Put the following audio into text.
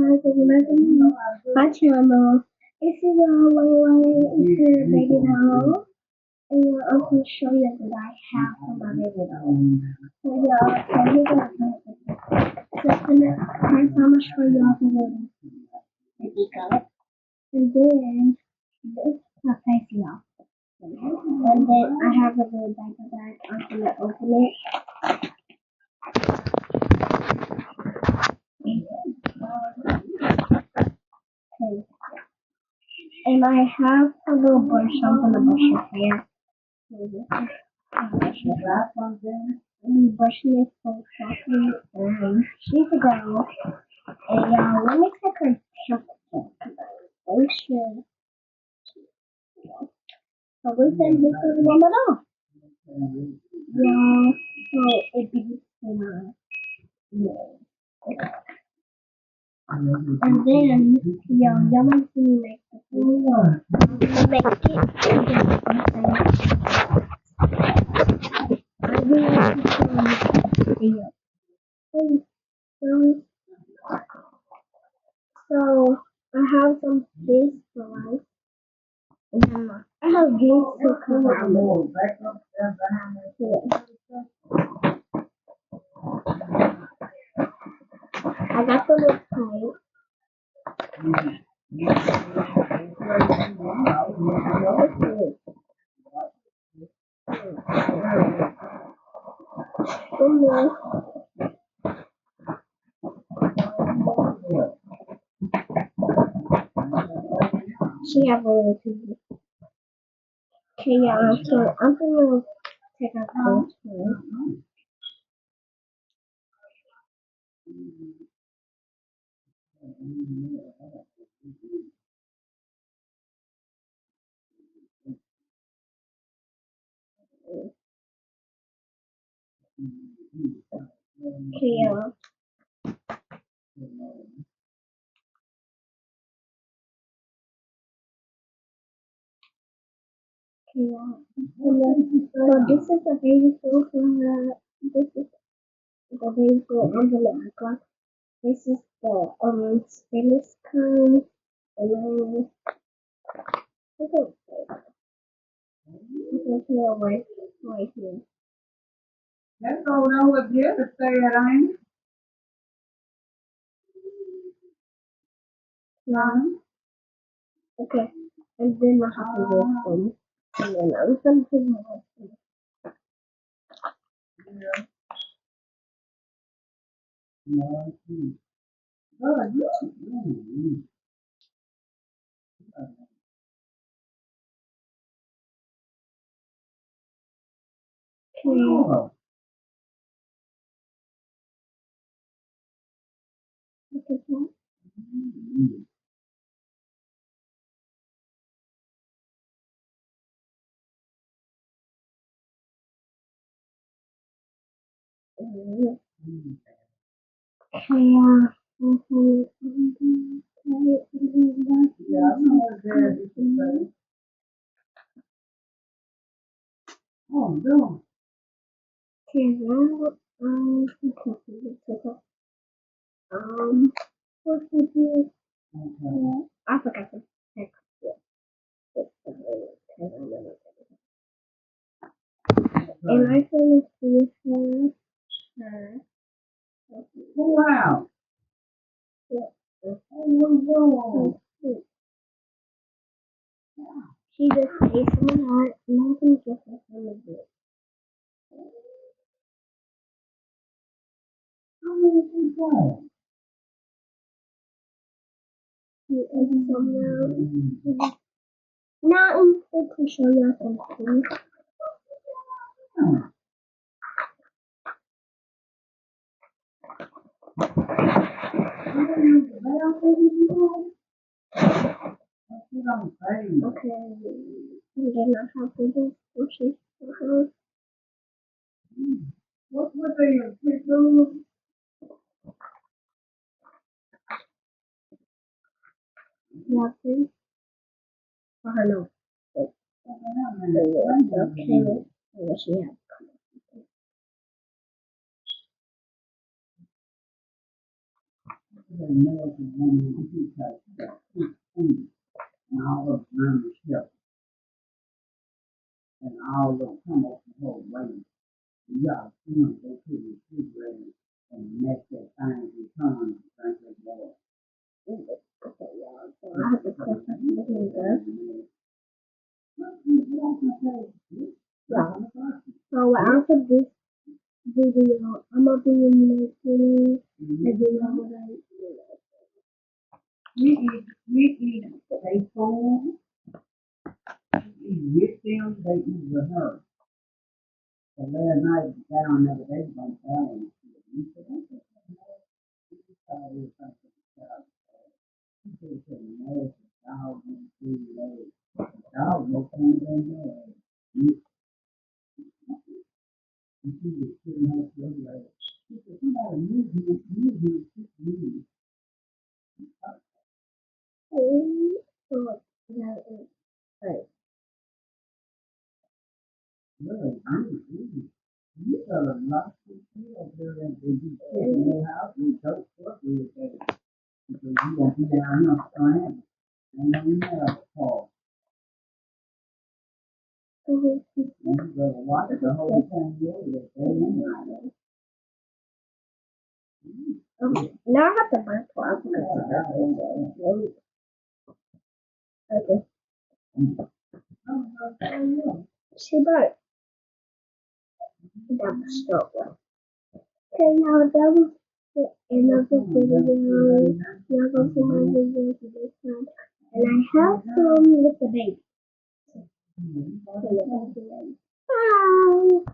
guys, and welcome to my channel. This is your Lily, it's your baby doll, and I'm going to show you that I have for my baby doll. So here we go. So first I'm going to show you all the decal, and then this is my face now. And then I have a little bag. I'm going to open it. Okay. And I have a little brush. I'm gonna brush your hair. I'm brushing it so softly. And she's a girl. And let me take her temperature. Make sure. So we can this is warm it up. Yeah. So it be yeah. And then y'all want to see me make the food. Make it. I really like to show you the video. So I have some fish for life. And I have games to cover on yeah. I got the little plate. She have a little TV. Okay, so I'm gonna take out this one. Okay, so this is a baby food from this is the baby food envelope. This is the stainless cone, and then okay, here right here. That's going on with you to say it, ain't it? Okay, and then I have to do them, and then I'm gonna put my husband. Yeah. No, God, you should do Okay, look at that. Yeah, I know what that is. Oh, no. Okay, now, what to do? I forgot to text it. And I can see her. Wow. Oh, She just faced me hard, and I can get her some of it. how many people? She is somewhere. Now I'm going to show you something. Okay, and then I have to do bushes for her. What they do? Nothing for her nose. Okay, what she has. said American woman who touched that food and all of German ship and all of come up the whole way. You gotta see them go to the refrigerator and make that thing return and drink that water. Okay, y'all. So I have to press up the finger. Yeah. So after this video, I'm gonna be making a video with We eat they food, we eat with them, they eat with her. So last night down there, they was on balance. We said, okay, this is how it is. He said, no, dog won't do that. Dog won't come in there. And she was sitting up the other way. She said, somebody move you, 6 years. so that is right. Really, you got a lot of people up there and you sit in their house and don't fuck with that. Because you gonna be down here stranded. And then you have a call. And you gotta watch the whole thing over there. Okay. Now I have to burn for okay. She burnt. That was so good. Okay, now that was the end of the video. Y'all go see my video for this time. And I have some with the baby. So, yeah, bye.